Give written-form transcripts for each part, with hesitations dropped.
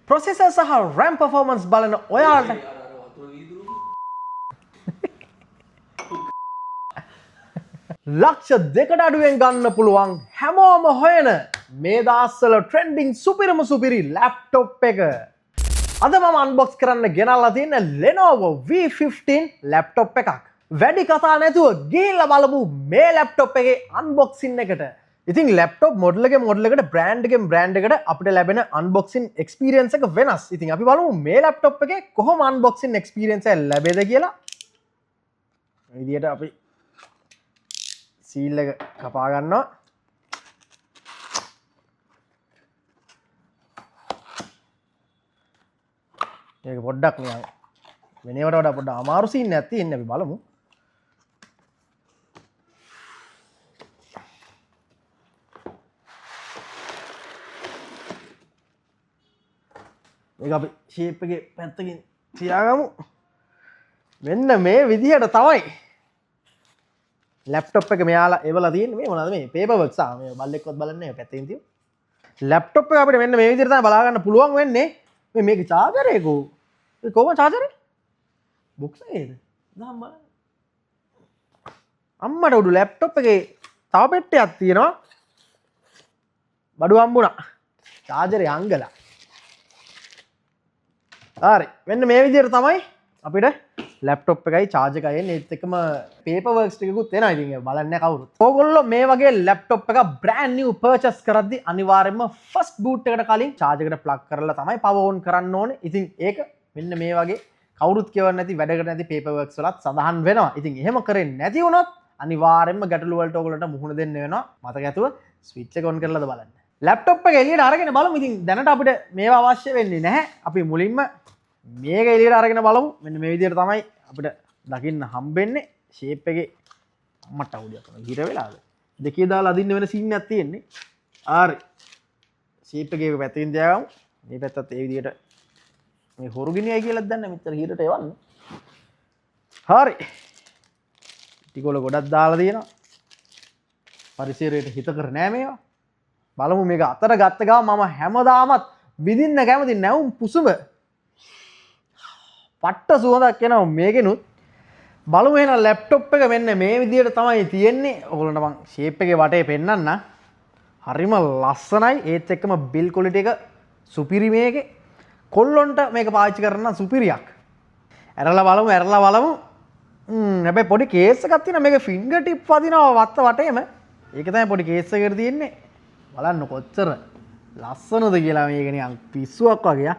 processor සහ RAM performance බලන ඔයාලට ලක්ෂ 2කට අඩුවෙන් ගන්න පුළුවන් හැමෝම හොයන මේ දවස්වල ට්‍රෙන්ඩින් සුපිරි ලැප්ටොප් එක. අද මම අන්බොක්ස් කරන්න ගෙනල්ලා තියෙන Lenovo V15 ලැප්ටොප් එකක්. වැඩි කතා නැතුව ගිහිල්ලා බලමු මේ ලැප්ටොප් එකේ අන්බොක්සින් එකට. ඉතින් ලැප්ටොප් මොඩල් එකට බ්‍රෑන්ඩ් එකට අපිට ලැබෙන අන්බොක්සින් එක්ස්පීරියන්ස් එක වෙනස්. ඉතින් අපි බලමු මේ ලැප්ටොප් එකේ කොහොම අන්බොක්සින් එක්ස්පීරියන්ස් එක ලැබෙද කියලා. මේ විදියට අපි සීල් එක කපා ගන්නවා. ඒක පොඩ්ඩක් නිකන් වෙනේවට වඩා පොඩ්ඩක් අමාරු සීන් එකක් තියෙන්නේ. අපි බලමු. මේක අපි ෂේප් එකේ පැත්තකින් තියාගමු. මෙන්න මේ විදිහට තමයි ලැප්ටොප් එක මෙයාලා එවලා තියෙන්නේ. මේ මොනවද මේ පේපර් වර්ක්ස් මේ බල්ලෙක්වත් බලන්නේ නැහැ පැත්තෙන් තියෙන. ලැප්ටොප් එක අපිට මෙන්න මේ විදිහට තමයි බලා ගන්න පුළුවන් වෙන්නේ. මේක චාර්ජර් එක කොහොම චාර්ජර් එක? බොක්ස් එකේද? දැන් බලන්න. අම්මට උඩු ලැප්ටොප් එකේ තව පෙට්ටියක් තියෙනවා. බඩු හම්බුණා. චාර්ජරේ අංගලා. හරි. මෙන්න මේ විදිහට තමයි අපිට ලැප්ටොප් එකයි චාර්ජ් එකයි එන්නේ. ඒත් එක්කම පේපර් වර්ක්ස් ටිකකුත් එනවා. ඉතින් ඒක බලන්නේ කවුරුත්. ඕගොල්ලෝ මේ වගේ ලැප්ටොප් එකක් brand new purchase කරද්දි අනිවාර්යයෙන්ම first boot එකට කලින් charge එකට plug කරලා තමයි power on කරන්න ඕනේ. ඉතින් ඒක මෙන්න මේ වගේ කවුරුත් කියවන්නේ නැති වැඩකට නැති පේපර් වර්ක්ස් වලත් සඳහන් වෙනවා. ඉතින් එහෙම කරන්නේ නැති වුණොත් අනිවාර්යයෙන්ම ගැටලු වලට ඕගොල්ලන්ට මුහුණ දෙන්න වෙනවා. මතක ඇතුව ස්විච් එක on කරලාද බලන්න. ලැප්ටොප් එක එළියට අරගෙන බලමු. ඉතින් දැනට අපිට මේවා අවශ්‍ය වෙන්නේ නැහැ. අපි මුලින්ම මේක එළියට අරගෙන බලමු. මෙන්න මේ විදිහට තමයි අපිට දකින්න හම්බෙන්නේ. ෂේප් එකේ අම්මට අවුලියක් කරනවා. හිර වෙලාද? දෙකේ දාලා අදින්න වෙන සීන් එකක් තියෙන්නේ. හරි. ෂේප් එකේ පැත්තකින් තියාගමු. මේ පැත්තත් ඒ විදිහට මේ හොරු ගිනියයි කියලාත් දන්නේ මෙච්චර හිරට එවන්න. හරි. ටිකෝල ගොඩක් දාලා තියෙනවා. පරිසරයට හිත කර නෑ මේවා. බලමු මේක අතර ගත්ත ගමන් මම හැමදාමත් විඳින්න කැමති නැවුම් පුසුම පට්ට සුවඳක් එනවා මේකෙනුත්. බලමු එහෙනම් ලැප්ටොප් එක මෙන්න මේ විදිහට තමයි තියෙන්නේ. ඔයගොල්ලන්ට මම ෂේප් එකේ වටේ පෙන්නන්න. හරිම ලස්සනයි. ඒත් එක්කම බිල් ක්වොලිටි එක සුපිරි මේකේ. කොල්ලොන්ට මේක පාවිච්චි කරන්න සුපිරියක්. ඇරලා බලමු. හැබැයි පොඩි කේස් එකක් තියෙනවා. මේක ෆින්ගර් ටිප් වදිනවා වත්ත වටේම. ඒක තමයි පොඩි කේස් එකකට තියෙන්නේ. බලන්න කොච්චර ලස්සනද කියලා. මේක නිකන් පිස්සුවක් වගේ.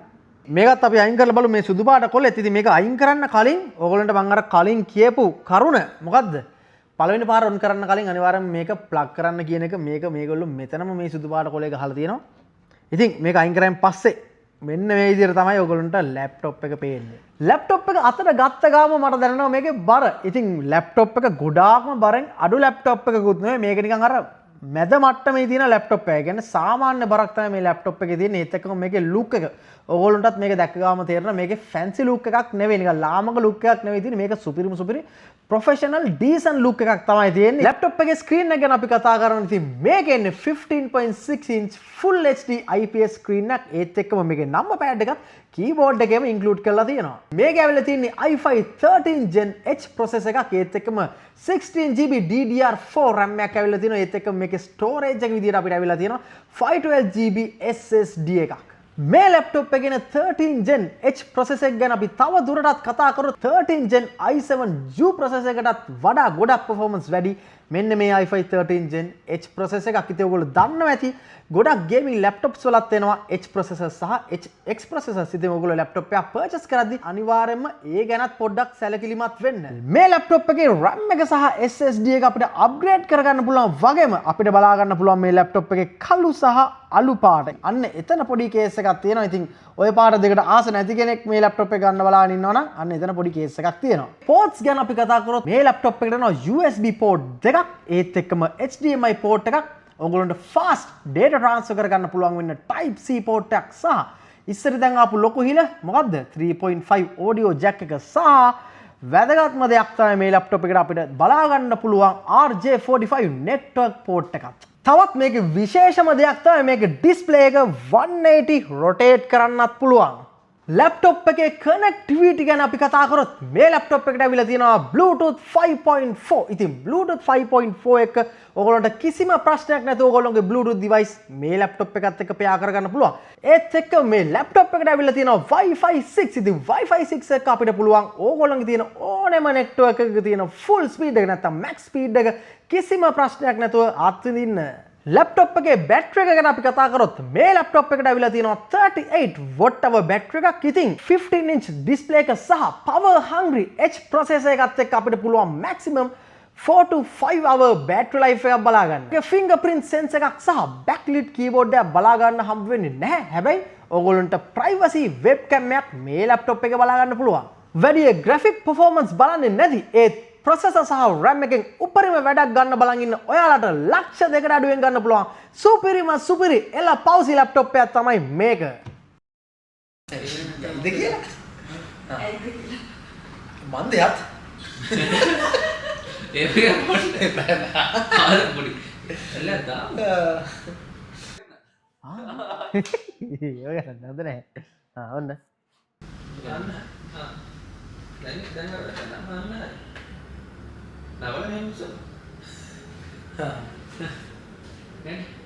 මේකත් අපි අයින් කරලා බලමු මේ සුදු පාට කොල්ලෙත්. ඉතින් මේක අයින් කරන්න කලින් ඕගොල්ලන්ට මම අර කලින් කියපු කරුණ මොකද්ද? පළවෙනි පාර ඔන් කරන්න කලින් අනිවාර්යයෙන් මේක ප්ලග් කරන්න කියන එක මේගොල්ලෝ මෙතනම මේ සුදු පාට කොලේ ගහලා තියෙනවා. ඉතින් මේක අයින් කරන් පස්සේ මෙන්න මේ විදිහට තමයි ඕගොල්ලන්ට ලැප්ටොප් එක පේන්නේ. ලැප්ටොප් එක අතට ගත්ත ගාම මට දැනෙනවා මේකේ බර. ඉතින් ලැප්ටොප් එක ගොඩාක්ම බරෙන් අඩු ලැප්ටොප් එකකුත් නෙවෙයි. මේක නිකන් අර මැද මට්ටමේ තියෙන ලැප්ටොප් එකක්. කියන්නේ සාමාන්‍ය බරක් තමයි මේ ලැප්ටොප් එකේ තියෙන්නේ. ඒත් එක්කම මේකේ ලුක් එක ඕගොල්ලන්ටත් මේක දැක්ක ගාම තේරෙනවා මේකේ ෆැන්සි ලුක් එකක් නෙවෙයි. නිකන් ලාමක ලුක් එකක් නෙවෙයි තියෙන්නේ. මේක සුපිරි ප්‍රොෆෙෂනල් ඩීසන්ට් ලුක් එකක් තමයි තියෙන්නේ. ලැප්ටොප් එකේ ස්ක්‍රීන් එක ගැන අපි කතා කරනවා. ඉතින් මේකේ ඉන්නේ 15.6 inch full HD IPS screen එකක්. ඒත් එක්කම මේකේ නම්බර් පෑඩ් එකත් කීබෝඩ් එකේම ඉන්ක්ලූඩ් කරලා තියෙනවා. මේක ඇවිල්ලා තියෙන්නේ i5 13 Gen H processor එකක්. ඒත් එක්කම 16GB DDR4 RAM එකක් ඇවිල්ලා තියෙනවා. ඒත් එක්කම මේකේ storage එක විදිහට අපිට ඇවිල්ලා තියෙනවා 512GB SSD එකක්. මේ ලැප්ටොප් එකේ 13 Gen H processor එක ගැන අපි තව දුරටත් කතා කරොත් 13 Gen i7U processor එකටත් වඩා ගොඩක් performance වැඩි මෙන්න මේ i5 13 Gen H processor එකක්. ඉතින් ඔයගොල්ලෝ දන්නවා ඇති ගොඩක් ගේමින් ලැප්ටොප්ස් වලත් එනවා H processor සහ X processor. ඉතින් ඔයගොල්ලෝ ලැප්ටොප් එකක් purchase කරද්දි අනිවාර්යයෙන්ම ඒ ගැනත් පොඩ්ඩක් සැලකිලිමත් වෙන්න. මේ ලැප්ටොප් එකේ RAM එක සහ SSD එක අපිට අප්ග්‍රේඩ් කරගන්න පුළුවන් වගේම අපිට බලා ගන්න පුළුවන් මේ ලැප්ටොප් එකේ කළු සහ අලු පාට. අන්න එතන පොඩි කේස් එකක් තියෙනවා. ඉතින් ওই පාට දෙකට ආස නැති කෙනෙක් මේ ලැප්ටොප් එක ගන්න බලාගෙන ඉන්නවා නම් අන්න එතන පොඩි කේස් එකක් තියෙනවා. පෝට්ස් ගැන අපි කතා කරොත් මේ ලැප්ටොප් එකට එනවා USB පෝට් දෙකක්. ඒත් එක්කම HDMI පෝට් එකක්. ඔයගොල්ලන්ට fast data transfer කරගන්න පුළුවන් වෙන්න type C පෝට් එකක් සහ ඉස්සර දැන් ආපු ලොකු හිල මොකද්ද 3.5 audio jack එක සහ වැදගත්ම දෙයක් තමයි මේ ලැප්ටොප් එකට අපිට බලා ගන්න පුළුවන් RJ45 network port එකක්. තවත් මේක විශේෂම දෙයක් තමයි මේක ඩිස්ප්ලේ එක 180 රොටේට් කරන්නත් පුළුවන්. ලැප්ටොප් එකේ කනෙක්ටිවිටි ගැන අපි කතා කරොත් මේ ලැප්ටොප් එකට ඇවිල්ලා තියෙනවා Bluetooth 5.4. ඉතින් Bluetooth 5.4 එක ඔයගොල්ලන්ට කිසිම ප්‍රශ්නයක් නැතුව ඔයගොල්ලෝගේ Bluetooth device මේ ලැප්ටොප් එකත් එක්ක පෙයා කරගන්න පුළුවන්. ඒත් එක්ක මේ ලැප්ටොප් එකට ඇවිල්ලා තියෙනවා Wi-Fi 6. ඉතින් Wi-Fi 6 එක අපිට පුළුවන් ඕගොල්ලන්ගේ තියෙන ඕනෙම network එකක තියෙන full speed එක නැත්නම් max speed එක කිසිම ප්‍රශ්නයක් නැතුව අත්විඳින්න. ලැප්ටොප් එකේ බැටරි එක ගැන අපි කතා කරොත් මේ ලැප්ටොප් එකට ඇවිල්ලා තියෙනවා 38 watt hour බැටරි එකක්. ඉතින් 15 inch display එක සහ power hungry H processor එකත් එක්ක අපිට පුළුවන් maximum 4 to 5 hour battery life එකක් බලා ගන්න. ඒක fingerprint sensor එකක් සහ backlit keyboard එකක් බලා ගන්න හම්බ වෙන්නේ නැහැ. හැබැයි ඕගොල්ලන්ට privacy webcam එකක් මේ ලැප්ටොප් එකේ බලා ගන්න පුළුවන්. වැඩි graphic performance බලන්නේ නැති ඒත් processor සහ RAM එකෙන් උපරිම වැඩක් ගන්න බලන් ඉන්න ඔයාලට ලක්ෂ 2කට අඩුවෙන් ගන්න පුළුවන් සුපිරි එල පවුසි ලැප්ටොප් එකක් තමයි මේක. ඉද කියලා? මන්දයත්? ඒක පොඩ්ඩක් ආර පොඩි. එල්ල දාන්න. ඔය නේද නැහැ. ඔන්න. ගන්න. දැන් නවල නෙමෙයි.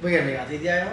බග මේ අතීතයම